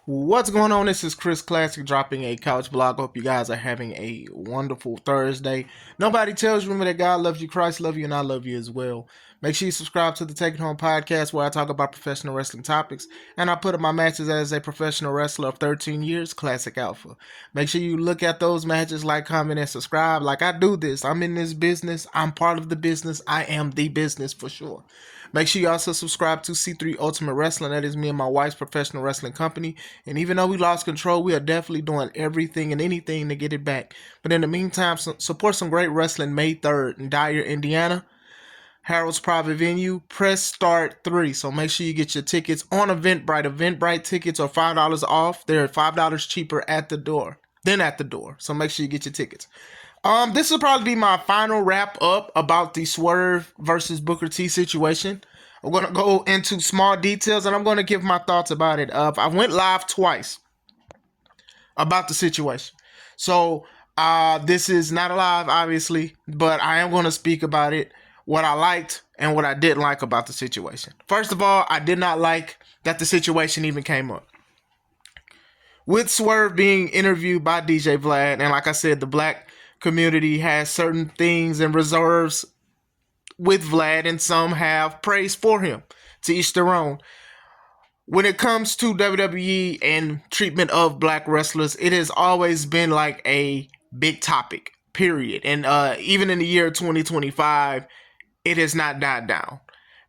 What's going on? This is Chris Classic dropping a couch blog. Hope you guys are having a wonderful Thursday. Nobody tells you, remember that God loves you, Christ loves you, and I love you as well. Make sure you subscribe to the Take It Home podcast where I talk about professional wrestling topics and I put up my matches as a professional wrestler of 13 years, Classic Alpha. Make sure you look at those matches, like, comment, and subscribe. Like I do this. I'm in this business. I'm part of the business. I am the business for sure. Make sure you also subscribe to C3 Ultimate Wrestling. That is me and my wife's professional wrestling company. And even though we lost control, we are definitely doing everything and anything to get it back. But in the meantime, support some great wrestling May 3rd in Dyer, Indiana. Harold's private venue, press start 3. So make sure you get your tickets on Eventbrite. Eventbrite tickets are $5 off. They're $5 cheaper at the door than at the door. So make sure you get your tickets. This will probably be my final wrap up about the Swerve versus Booker T situation. I'm going to go into small details and I'm going to give my thoughts about it. I went live twice about the situation. So this is not a live, obviously, but I am going to speak about it, what I liked and what I didn't like about the situation. First of all, I did not like that the situation even came up. With Swerve being interviewed by DJ Vlad, and like I said, the black community has certain things and reserves with Vlad, and some have praise for him. To each their own. When it comes to WWE and treatment of black wrestlers, it has always been like a big topic, period. And even in the year 2025, it has not died down.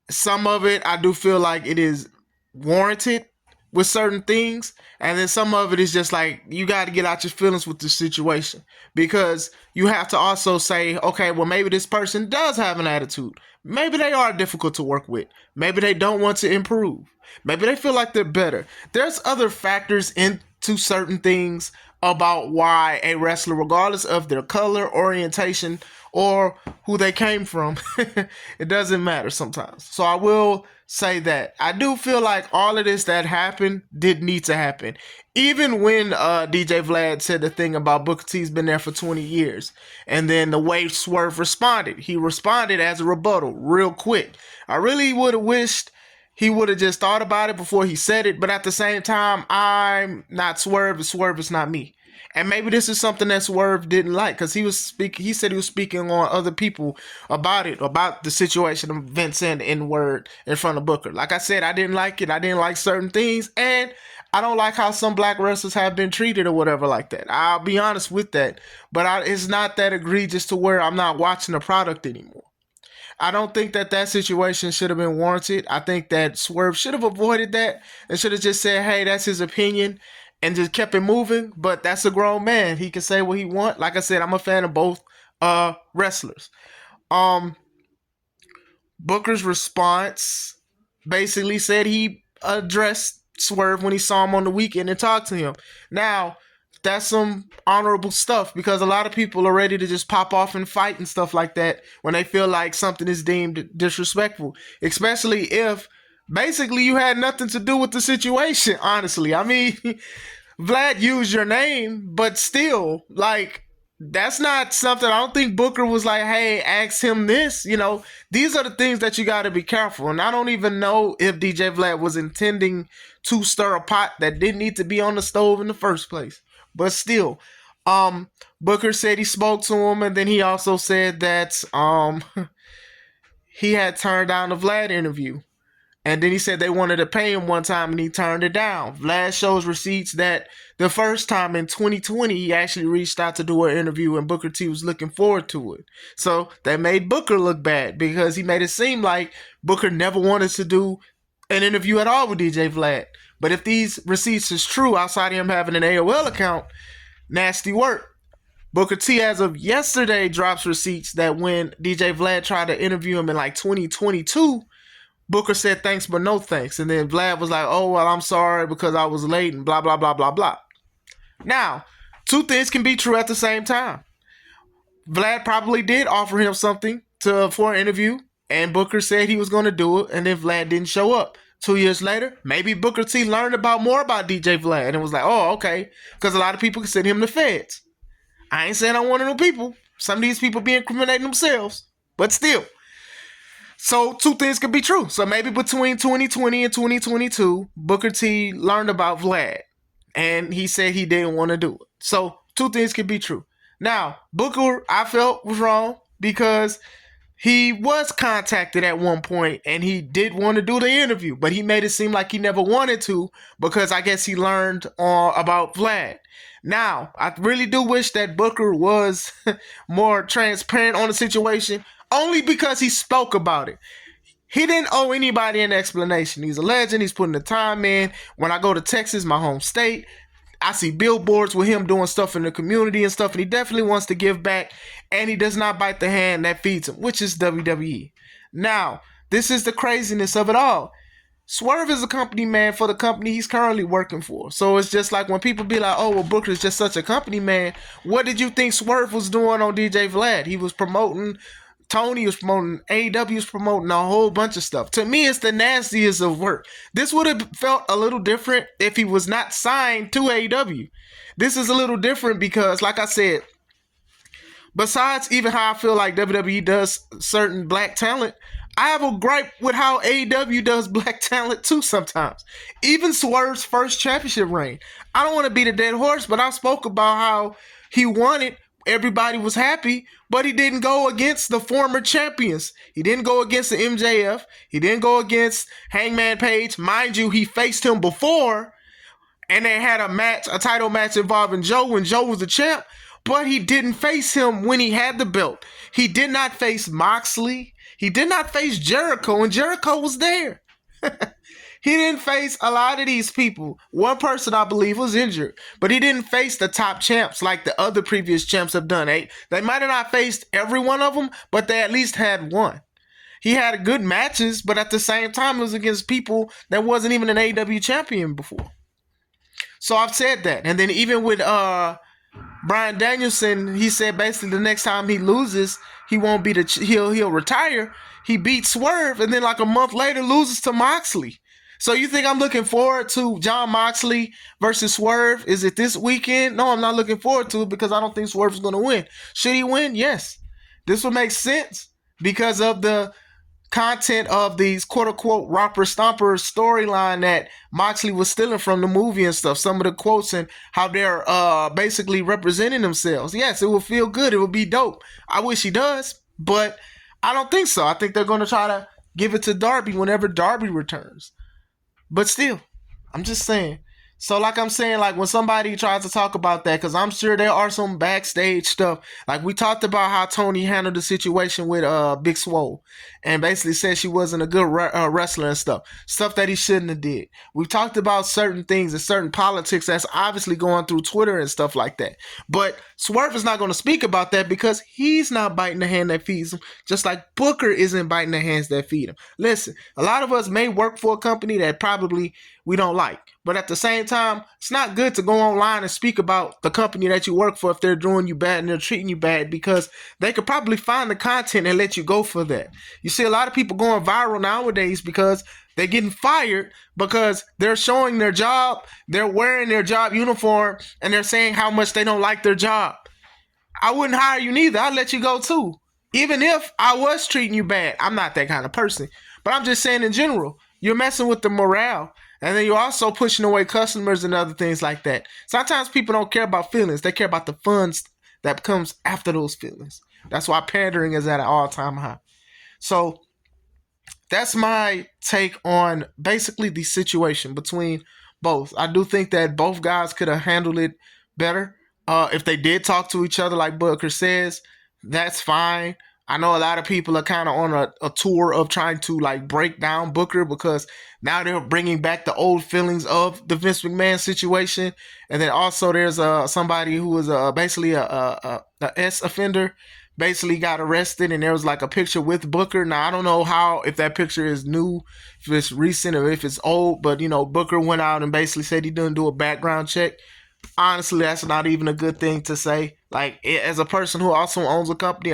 Some of it, I do feel like it is warranted with certain things, and then some of it is just like you got to get out your feelings with the situation, because you have to also say, okay, well, maybe this person does have an attitude. Maybe they are difficult to work with. Maybe they don't want to improve. Maybe they feel like they're better. There's other factors into certain things about why a wrestler, regardless of their color, orientation, or who they came from, it doesn't matter sometimes. So I will say that I do feel like all of this that happened did need to happen. Even when DJ Vlad said the thing about Booker T's been there for 20 years, and then the way Swerve responded, he responded as a rebuttal real quick. I really would have wished he would have just thought about it before he said it, but at the same time, I'm not Swerve, and Swerve is not me. And maybe this is something that Swerve didn't like, because he said he was speaking on other people about the situation of Vince and the N-word in front of Booker. Like I said, I didn't like it. I didn't like certain things, and I don't like how some black wrestlers have been treated or whatever like that. I'll be honest with that, but it's not that egregious to where I'm not watching the product anymore. I don't think that situation should have been warranted. I think that Swerve should have avoided that and should have just said, hey, that's his opinion, and just kept it moving. But that's a grown man. He can say what he wants. Like I said, I'm a fan of both wrestlers. Booker's response basically said he addressed Swerve when he saw him on the weekend and talked to him. Now, that's some honorable stuff, because a lot of people are ready to just pop off and fight and stuff like that when they feel like something is deemed disrespectful, especially if basically you had nothing to do with the situation, honestly. I mean, Vlad used your name, but still, like, that's not something. I don't think Booker was like, hey, ask him this. You know, these are the things that you got to be careful. And I don't even know if DJ Vlad was intending to stir a pot that didn't need to be on the stove in the first place. But still, Booker said he spoke to him, and then he also said that he had turned down the Vlad interview. And then he said they wanted to pay him one time, and he turned it down. Vlad shows receipts that the first time in 2020, he actually reached out to do an interview, and Booker T was looking forward to it. So that made Booker look bad, because he made it seem like Booker never wanted to do an interview at all with DJ Vlad. But if these receipts is true, outside of him having an AOL account, nasty work. Booker T, as of yesterday, drops receipts that when DJ Vlad tried to interview him in like 2022, Booker said thanks but no thanks. And then Vlad was like, oh, well, I'm sorry because I was late and blah, blah, blah, blah, blah. Now, two things can be true at the same time. Vlad probably did offer him something for an interview, and Booker said he was going to do it, and then Vlad didn't show up. 2 years later, maybe Booker T learned more about DJ Vlad and it was like, oh, okay, because a lot of people consider him the feds. I ain't saying I'm one of them people. Some of these people be incriminating themselves, but still. So two things could be true. So maybe between 2020 and 2022, Booker T learned about Vlad. and he said he didn't want to do it. So two things could be true. Now, Booker, I felt was wrong because he was contacted at one point and he did want to do the interview, but he made it seem like he never wanted to because I guess he learned about Vlad. Now, I really do wish that Booker was more transparent on the situation, only because he spoke about it. He didn't owe anybody an explanation. He's a legend. He's putting the time in. When I go to Texas, my home state, I see billboards with him doing stuff in the community and stuff, and he definitely wants to give back, and he does not bite the hand that feeds him, which is WWE. Now, this is the craziness of it all. Swerve is a company man for the company he's currently working for. So it's just like when people be like, oh, well, Booker's just such a company man. What did you think Swerve was doing on DJ Vlad? He was promoting, Tony was promoting, AEW was promoting a whole bunch of stuff. To me, it's the nastiest of work. This would have felt a little different if he was not signed to AEW. This is a little different because, like I said, besides even how I feel like WWE does certain black talent, I have a gripe with how AEW does black talent too sometimes. Even Swerve's first championship reign. I don't want to beat a dead horse, but I spoke about how he won it. Everybody was happy, but he didn't go against the former champions. He didn't go against the MJF. He didn't go against Hangman Page. Mind you, he faced him before, and they had a title match involving Joe when Joe was the champ, but he didn't face him when he had the belt. He did not face Moxley. He did not face Jericho, and Jericho was there. He didn't face a lot of these people. One person, I believe, was injured, but he didn't face the top champs like the other previous champs have done. They might have not faced every one of them, but they at least had one. He had good matches, but at the same time, it was against people that wasn't even an AEW champion before. So I've said that. And then even with Bryan Danielson, he said basically the next time he loses, he won't be he'll retire. He beats Swerve, and then like a month later loses to Moxley. So you think I'm looking forward to Jon Moxley versus Swerve? Is it this weekend? No, I'm not looking forward to it because I don't think Swerve is going to win. Should he win? Yes. This would make sense because of the content of these quote-unquote Romper Stomper storyline that Moxley was stealing from the movie and stuff. Some of the quotes and how they're basically representing themselves. Yes, it will feel good. It will be dope. I wish he does, but I don't think so. I think they're going to try to give it to Darby whenever Darby returns. But still, I'm just saying. So like I'm saying, like when somebody tries to talk about that, because I'm sure there are some backstage stuff. Like we talked about how Tony handled the situation with Big Swole and basically said she wasn't a good wrestler and stuff. Stuff that he shouldn't have did. We've talked about certain things and certain politics that's obviously going through Twitter and stuff like that. But Swerve is not going to speak about that because he's not biting the hand that feeds him, just like Booker isn't biting the hands that feed him. Listen, a lot of us may work for a company that probably we don't like. But at the same time, it's not good to go online and speak about the company that you work for if they're doing you bad and they're treating you bad, because they could probably find the content and let you go for that. You see a lot of people going viral nowadays because they're getting fired because they're showing their job, they're wearing their job uniform, and they're saying how much they don't like their job. I wouldn't hire you neither. I'd let you go too. Even if I was treating you bad. I'm not that kind of person. But I'm just saying in general, you're messing with the morale. And then you're also pushing away customers and other things like that. Sometimes people don't care about feelings. They care about the funds that comes after those feelings. That's why pandering is at an all-time high. So that's my take on basically the situation between both. I do think that both guys could have handled it better. If they did talk to each other like Booker says, that's fine. I know a lot of people are kind of on a tour of trying to like break down Booker because now they're bringing back the old feelings of the Vince McMahon situation. And then also there's somebody who was basically a S offender, basically got arrested, and there was like a picture with Booker. Now I don't know if that picture is new, if it's recent or if it's old, but you know, Booker went out and basically said he didn't do a background check. Honestly, that's not even a good thing to say. Like, as a person who also owns a company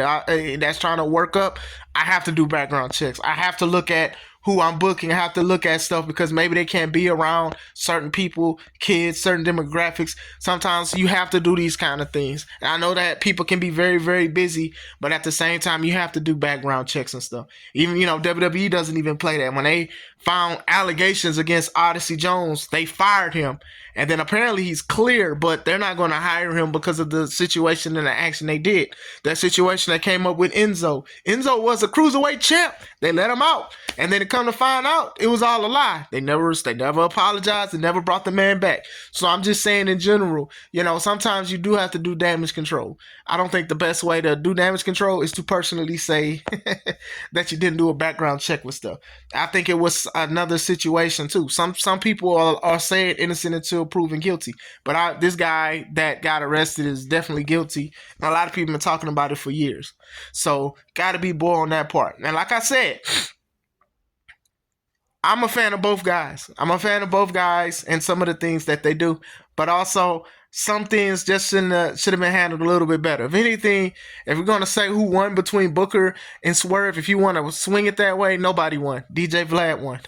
that's trying to work up, I have to do background checks. I have to look at who I'm booking have to look at stuff because maybe they can't be around certain people, kids, certain demographics. Sometimes you have to do these kind of things. And I know that people can be very, very busy, but at the same time, you have to do background checks and stuff. Even, WWE doesn't even play that. When they found allegations against Odyssey Jones, they fired him. And then apparently he's clear, but they're not going to hire him because of the situation and the action they did. That situation that came up with Enzo. Enzo was a cruiserweight champ. They let him out. And then it come to find out, it was all a lie. They never apologized. They never brought the man back. So I'm just saying in general, sometimes you do have to do damage control. I don't think the best way to do damage control is to personally say that you didn't do a background check with stuff. I think it was another situation too. Some people are saying innocent until proven guilty. But this guy that got arrested is definitely guilty. And a lot of people have been talking about it for years. So got to be bold on that part. And like I said, I'm a fan of both guys. And some of the things that they do. But also, some things just should have been handled a little bit better. If anything, if we're going to say who won between Booker and Swerve, if you want to swing it that way, nobody won. DJ Vlad won.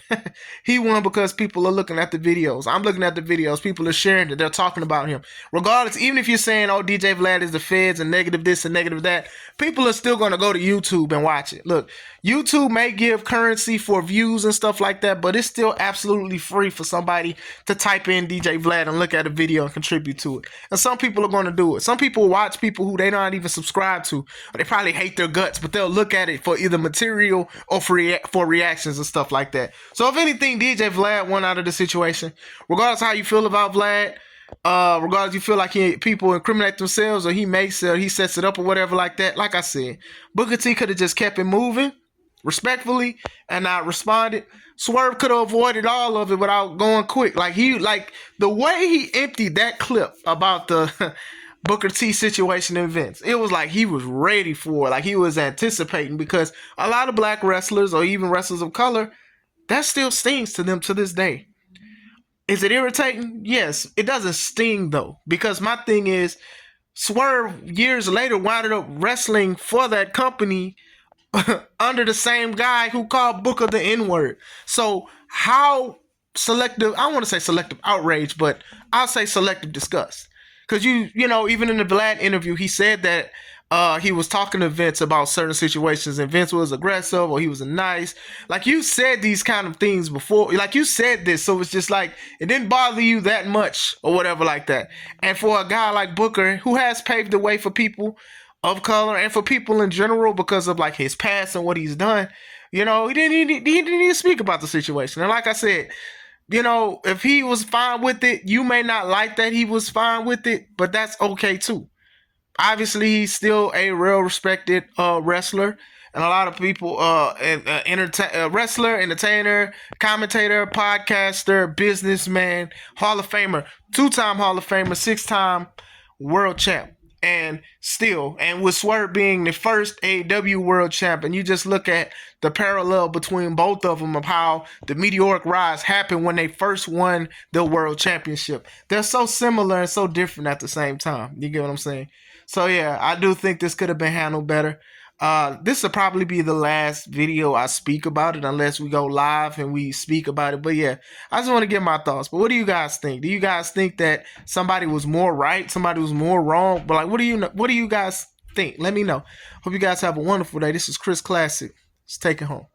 He won because people are looking at the videos. I'm looking at the videos. People are sharing it. They're talking about him. Regardless, even if you're saying, oh, DJ Vlad is the feds and negative this and negative that, people are still going to go to YouTube and watch it. Look, YouTube may give currency for views and stuff like that, but it's still absolutely free for somebody to type in DJ Vlad and look at a video and contribute to it. And some people are going to do it. Some people watch people who they not even subscribe to, or they probably hate their guts, but they'll look at it for either material or for reactions and stuff like that. So if anything, DJ Vlad won out of the situation. Regardless of how you feel about Vlad, regardless if you feel like people incriminate themselves or he makes it or he sets it up or whatever like that, like I said, Booker T could have just kept it moving respectfully and not responded. Swerve could have avoided all of it without going quick. Like the way he emptied that clip about the Booker T situation in Vince, it was like he was ready for it. Like he was anticipating, because a lot of black wrestlers or even wrestlers of color, that still stings to them to this day. Is it irritating? Yes. It doesn't sting though, because my thing is, Swerve years later wound up wrestling for that company under the same guy who called Booker the N-word. So how selective, I don't want to say selective outrage, but I'll say selective disgust. Because even in the Vlad interview, he said that he was talking to Vince about certain situations and Vince was aggressive or he was nice. Like, you said these kind of things before. Like, you said this, so it's just like it didn't bother you that much or whatever like that. And for a guy like Booker, who has paved the way for people of color and for people in general because of like his past and what he's done, he didn't even speak about the situation. And like I said, if he was fine with it, you may not like that he was fine with it, but that's okay too. Obviously, he's still a real respected wrestler, and a lot of people, wrestler, entertainer, commentator, podcaster, businessman, Hall of Famer, 2-time Hall of Famer, 6-time world champ. And with Swerve being the first AEW world champ, and you just look at the parallel between both of them of how the meteoric rise happened when they first won the world championship. They're so similar and so different at the same time. You get what I'm saying? So yeah, I do think this could have been handled better. This will probably be the last video I speak about it, unless we go live and we speak about it. But yeah, I just want to get my thoughts. But what do you guys think? Do you guys think that somebody was more right, somebody was more wrong? But like, what do you guys think? Let me know. Hope you guys have a wonderful day. This is Chris Classic. Let's take it home.